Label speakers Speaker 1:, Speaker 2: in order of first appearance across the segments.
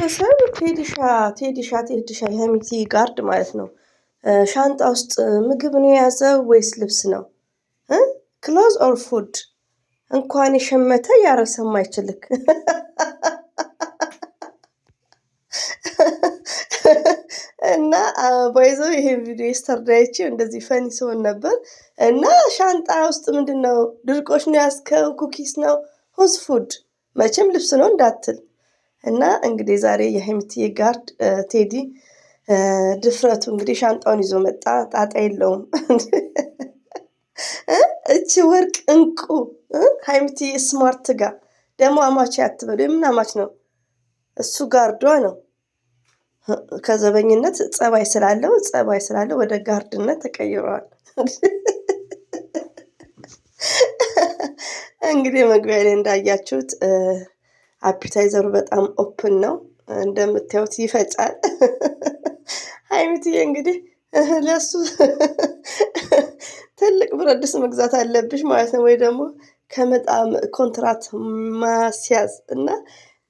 Speaker 1: ቤተሰብ ቴዲሻ የሀይሚቲ ጋርድ ማለት ነው። ሻንጣ ውስጥ ምግብ ነው የያዘው ወይስ ልብስ ነው? ክሎዝ ኦር ፉድ? እንኳን የሸመተ ያረሰም አይችልክ። እና ባይዘው ይሄን ቪዲዮ የስተርዳይቼ እንደዚህ ፈኒ ሲሆን ነበር። እና ሻንጣ ውስጥ ምንድነው? ድርቆሽ ነው ያዝከው? ኩኪስ ነው? ሁዝ ፉድ? መቼም ልብስ ነው እንዳትል። እና እንግዲህ ዛሬ የሀይሚቲ ጋርድ ቴዲ ድፍረቱ እንግዲህ ሻንጣውን ይዞ መጣ። ጣጣ የለውም። እቺ ወርቅ እንቁ ሀይሚቲ ስማርት ጋር ደግሞ አማች አትበሉ። የምን አማች ነው እሱ? ጋርዷ ነው። ከዘበኝነት ጸባይ ስላለው ወደ ጋርድነት ተቀይሯል። እንግዲህ መግቢያ ላይ እንዳያችሁት አፒታይዘሩ በጣም ኦፕን ነው። እንደምታዩት ይፈጫል። ሀይሚትዬ እንግዲህ ለሱ ትልቅ ብረት ድስት መግዛት አለብሽ ማለት ነው፣ ወይ ደግሞ ከመጣም ኮንትራት ማስያዝ እና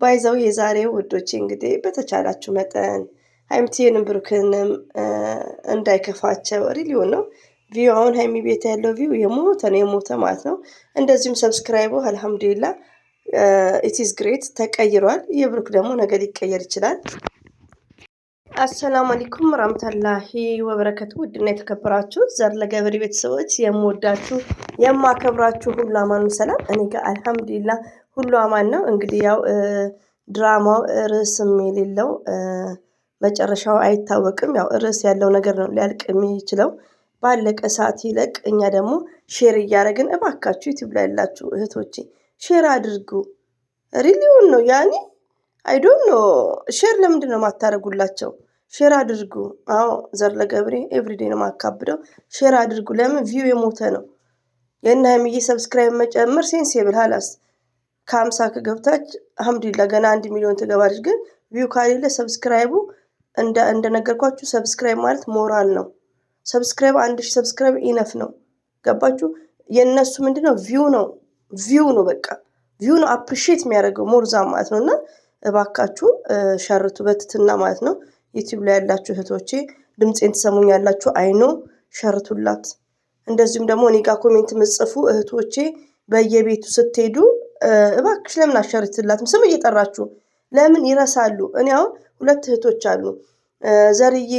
Speaker 1: ባይዘው የዛሬው ውዶቼ እንግዲህ በተቻላችሁ መጠን ሀይሚትዬንም ብሩክንም እንዳይከፋቸው ሪሊው ነው። ቪው አሁን ሀይሚ ቤት ያለው ቪው የሞተ ማለት ነው። እንደዚሁም ሰብስክራይቡ አልሐምዱሊላ ኢትስ ግሬት ተቀይሯል። የብሩክ ደግሞ ነገ ሊቀየር ይችላል። አሰላሙ አለይኩም ወራህመቱላሂ ወበረከቱ። ውድና የተከበራችሁ ዘር ለገበሬ ቤተሰቦች የምወዳችሁ የማከብራችሁ ሁሉ አማኑ ሰላም፣ እኔ ጋር አልሐምዱሊላ ሁሉ አማን ነው። እንግዲህ ያው ድራማው ርዕስም የሌለው መጨረሻው አይታወቅም። ያው ርዕስ ያለው ነገር ነው ሊያልቅ የሚችለው። ባለቀ ሰዓት ይለቅ። እኛ ደግሞ ሼር እያደረግን እባካችሁ ዩቲዩብ ላይ ያላችሁ እህቶቼ ሼር አድርጉ። ሪሊውን ነው ያኔ አይ ዶንት ኖ ሼር ለምንድን ነው የማታደርጉላቸው? ሼር አድርጉ። አዎ ዘር ለገብሬ ኤቭሪዴይ ነው የማካብደው። ሼር አድርጉ። ለምን ቪው የሞተ ነው። የእነ ሀይሚዬ ሰብስክራይብ መጨመር ሴንሴብል ሀላስ ከ50 ከገብታች አልሐምዱሊላህ ገና 1 ሚሊዮን ትገባለች። ግን ቪው ካሌለ ሰብስክራይቡ እንደነገርኳችሁ ሰብስክራይብ ማለት ሞራል ነው። ሰብስክራይብ 1000 ሰብስክራይብ ኢነፍ ነው። ገባችሁ? የነሱ ምንድነው ቪው ነው በቃ ቪው ነው አፕሪሺየት የሚያደርገው ሞርዛ ማለት ነውና እባካችሁ ሸርቱ በትትና ማለት ነው። ዩቲዩብ ላይ ያላችሁ እህቶቼ ድምጼን ትሰሙኛላችሁ አይኖ ሸርቱላት። እንደዚሁም ደግሞ እኔ ጋር ኮሜንት ምጽፉ እህቶቼ በየቤቱ ስትሄዱ እባክሽ ለምን አሸርትላትም? ስም እየጠራችሁ ለምን ይረሳሉ? እኔ አሁን 2 እህቶች አሉ ዘርዬ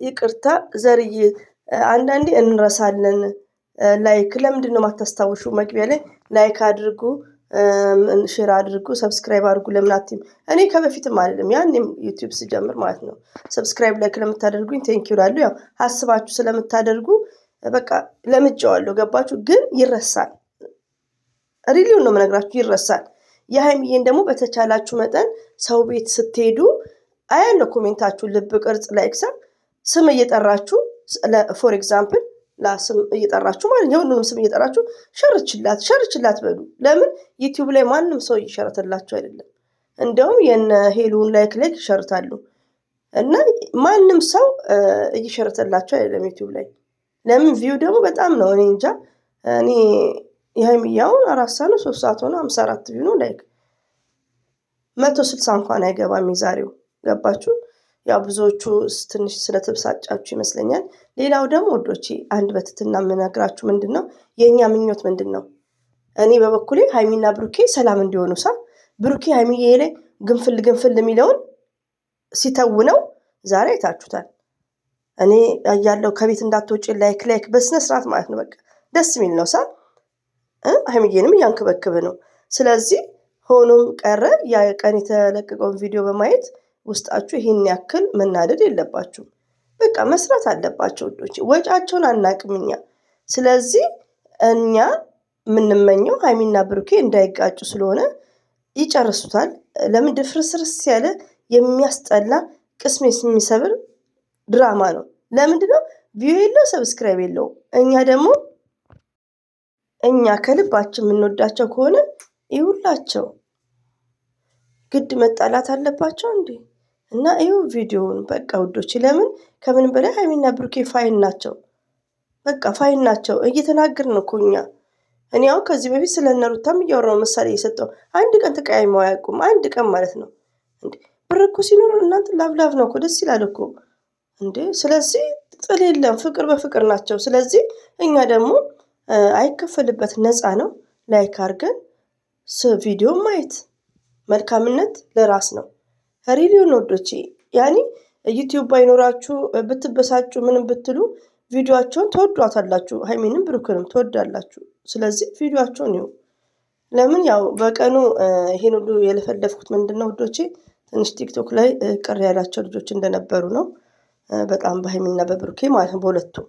Speaker 1: ይቅርታ ዘርዬ አንዳንዴ እንረሳለን። ላይክ ለምንድን ነው የማታስታውሹ? መግቢያ ላይ ላይክ አድርጉ፣ ሼር አድርጉ፣ ሰብስክራይብ አድርጉ ለምን አትይም? እኔ ከበፊትም አይደለም ያኔም ዩቲዩብ ስጀምር ማለት ነው ሰብስክራይብ ላይክ ለምታደርጉኝ ቴንኪው እላለሁ። ያው ሀስባችሁ ስለምታደርጉ በቃ ለምጄዋለሁ። ገባችሁ? ግን ይረሳል። ሪሊውን ነው የምነግራችሁ ይረሳል። የሀይሚዬን ደግሞ በተቻላችሁ መጠን ሰው ቤት ስትሄዱ አያለው ኮሜንታችሁ ልብ ቅርጽ ላይክ ስም እየጠራችሁ ፎር ኤግዛምፕል ስም እየጠራችሁ ማለት የሁሉንም ስም እየጠራችሁ ሸርችላት በሉ። ለምን ዩቲዩብ ላይ ማንም ሰው እየሸረተላችሁ አይደለም። እንደውም የነ ሄሉን ላይክ ይሸርታሉ እና ማንም ሰው እየሸረተላችሁ አይደለም ዩቲዩብ ላይ። ለምን ቪው ደግሞ በጣም ነው። እኔ እንጃ እኔ የሀይሚያውን 4 ሰዓት ነው 3 ሰዓት ሆነ 54 ቪው ነው ላይክ 160 እንኳን አይገባም የዛሬው። ገባችሁ? ያው ብዙዎቹ ትንሽ ስለተበሳጫችሁ ይመስለኛል። ሌላው ደግሞ ወዶቼ አንድ በትትና የምነግራችሁ ምንድነው የኛ ምኞት ምንድነው? እኔ በበኩሌ ሀይሚና ብሩኬ ሰላም እንዲሆኑ ብሩኬ ሀይሚዬ ላይ ግንፍል የሚለውን ሲተውነው ዛሬ አይታችሁታል። እኔ ያለው ከቤት እንዳትወጪ ላይክ በስነ ስርዓት ማለት ነው። በቃ ደስ የሚል ነው ሀይሚዬንም እያንከበከበ ነው። ስለዚህ ሆኖም ቀረ ያ ቀን የተለቀቀውን ቪዲዮ በማየት ውስጣችሁ ይሄን ያክል መናደድ የለባችሁም። በቃ መስራት አለባቸው ወዶች። ወጫቸውን አናቅም እኛ። ስለዚህ እኛ የምንመኘው ሀይሚና ብሩኬ እንዳይጋጩ ስለሆነ ይጨርሱታል። ለምን ድፍርስርስ ያለ የሚያስጠላ ቅስም የሚሰብር ድራማ ነው። ለምንድነው ቪው የለው ሰብስክራይብ የለው? እኛ ከልባችን የምንወዳቸው ከሆነ ይሁላቸው ግድ መጣላት አለባቸው እንዴ? እና ይኸው ቪዲዮውን በቃ ውዶች። ለምን ከምን በላይ ሀይሚና ብሩኬ ፋይን ናቸው። በቃ ፋይን ናቸው። እየተናገርን እኮ እኛ እኔ አሁን ከዚህ በፊት ስለ እነ ሩታም እያወራሁ ምሳሌ እየሰጠሁ አንድ ቀን ተቀያይመው አያውቁም። አንድ ቀን ማለት ነው እንዴ። ብር እኮ ሲኖር እናንተ ላብላብ ነው እኮ ደስ ይላል እኮ እንዴ። ስለዚህ ጥል የለም፣ ፍቅር በፍቅር ናቸው። ስለዚህ እኛ ደግሞ አይከፈልበት ነፃ ነው። ላይክ አድርገን ቪዲዮ ማየት መልካምነት ለራስ ነው። ሪሊዮን ወዶቼ ያኔ ዩቲዩብ ባይኖራችሁ ብትበሳጩ ምንም ብትሉ ቪዲዮአቸውን ትወዷታላችሁ። ሀይሚንም ብሩክንም ትወዳላችሁ። ስለዚህ ቪዲዮአቸውን ይሁ ለምን ያው በቀኑ ይሄን ሁሉ የለፈለፍኩት ምንድን ነው ውዶቼ፣ ትንሽ ቲክቶክ ላይ ቅር ያላቸው ልጆች እንደነበሩ ነው። በጣም በሀይሚና በብሩኬ ማለት ነው በሁለቱም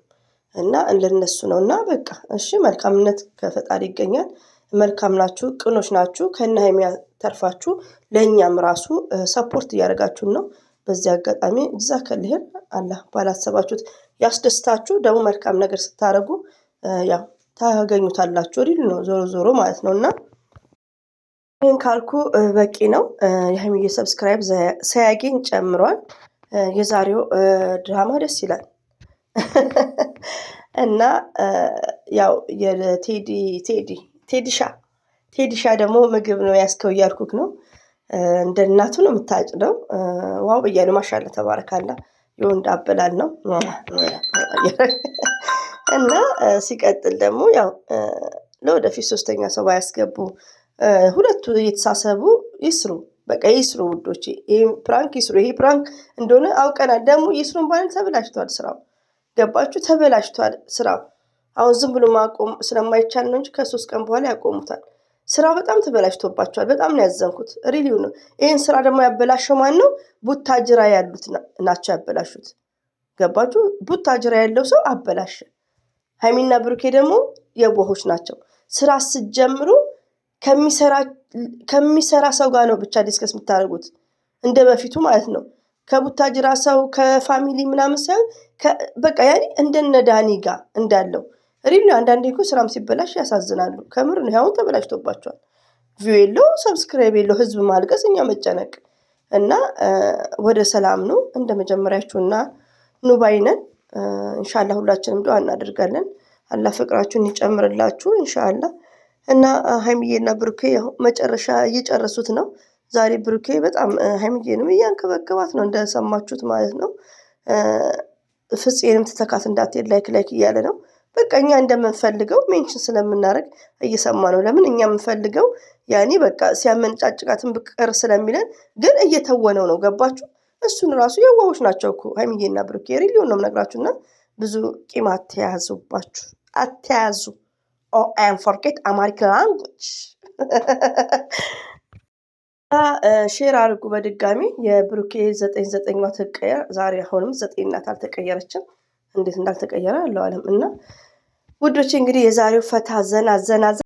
Speaker 1: እና ለነሱ ነው። እና በቃ እሺ መልካምነት ከፈጣሪ ይገኛል። መልካም ናችሁ፣ ቅኖች ናችሁ። ከነ ሀይሚ ተርፋችሁ ለእኛም ራሱ ሰፖርት እያደረጋችሁን ነው። በዚህ አጋጣሚ ጀዛከላህ አላህ ባላሰባችሁት ያስደስታችሁ። ደግሞ መልካም ነገር ስታደርጉ ያው ታገኙታላችሁ። ሪል ነው ዞሮ ዞሮ ማለት ነው። እና ይህን ካልኩ በቂ ነው። የሀይሚዬ ሰብስክራይብ ሳያገኝ ጨምሯል። የዛሬው ድራማ ደስ ይላል እና ያው ቴዲሻ ደግሞ ምግብ ነው ያስከው እያልኩክ ነው። እንደ እናቱ ነው የምታጭደው። ዋው ብያሉ ማሻአላ ተባረካላ። የወንድ አበላል ነው እና ሲቀጥል ደግሞ ያው ለወደፊት ሶስተኛ ሰው ባያስገቡ ሁለቱ እየተሳሰቡ ይስሩ። በቃ ይስሩ ውዶቼ። ይሄ ፕራንክ ይስሩ። ይሄ ፕራንክ እንደሆነ አውቀናል። ደግሞ ይስሩን ባል ተበላሽቷል ስራው። ገባችሁ? ተበላሽቷል ስራው። አሁን ዝም ብሎ ማቆም ስለማይቻል ነው እንጂ ከ3 ቀን በኋላ ያቆሙታል። ስራው በጣም ተበላሽቶባቸዋል። በጣም ነው ያዘንኩት። ሪሊው ነው። ይሄን ስራ ደግሞ ያበላሸው ማን ነው? ቡታጅራ ያሉት ናቸው ያበላሹት። ገባችሁ? ቡታጅራ ያለው ሰው አበላሸ። ሀይሚና ብሩኬ ደግሞ የዋሆች ናቸው። ስራ ስትጀምሩ ከሚሰራ ሰው ጋር ነው ብቻ ዲስከስ የምታደርጉት፣ እንደ በፊቱ ማለት ነው። ከቡታጅራ ሰው ከፋሚሊ ምናምን ሳይሆን በቃ ያኔ እንደነ ዳኒ ጋር እንዳለው ሪል ነው። አንዳንዴ እኮ ስራም ሲበላሽ ያሳዝናሉ። ከምር ነው። አሁን ተበላሽቶባቸዋል። ቪው የለው፣ ሰብስክራይብ የለው፣ ህዝብ ማልቀስ፣ እኛ መጨነቅ እና ወደ ሰላም ነው እንደ መጀመሪያችሁና ኑባይነን ኢንሻአላህ ሁላችንም ዱአ እናደርጋለን። አላህ ፍቅራችሁን ይጨምርላችሁ ኢንሻአላህ። እና ሀይሚዬና ብሩኬ ያው መጨረሻ እየጨረሱት ነው። ዛሬ ብሩኬ በጣም ሀይሚዬንም እያንከበከባት ነው እንደሰማችሁት ማለት ነው። ፍፄንም ትተካት እንዳትሄድ ላይክ እያለ ነው። በቃ እኛ እንደምንፈልገው ሜንሽን ስለምናደርግ እየሰማ ነው። ለምን እኛ የምንፈልገው ያኔ በቃ ሲያመንጫጭቃትን ብቅር ስለሚለን ግን እየተወነው ነው። ገባችሁ? እሱን ራሱ የዋሆች ናቸው እኮ ሀይሚዬና ብሩኬ። ሪሊዮን ነው የምነግራችሁና ብዙ ቂም አትያዙባችሁ፣ አትያዙ። and forget አማሪክ ላንጉጅ ሼር አድርጉ። በድጋሚ የብሩኬ 99 ትቀየር ዛሬ። አሁንም 9 ናት አልተቀየረችም። እንዴት እንዳልተቀየረ አለው አለም። እና ውዶቼ እንግዲህ የዛሬው ፈታ ዘና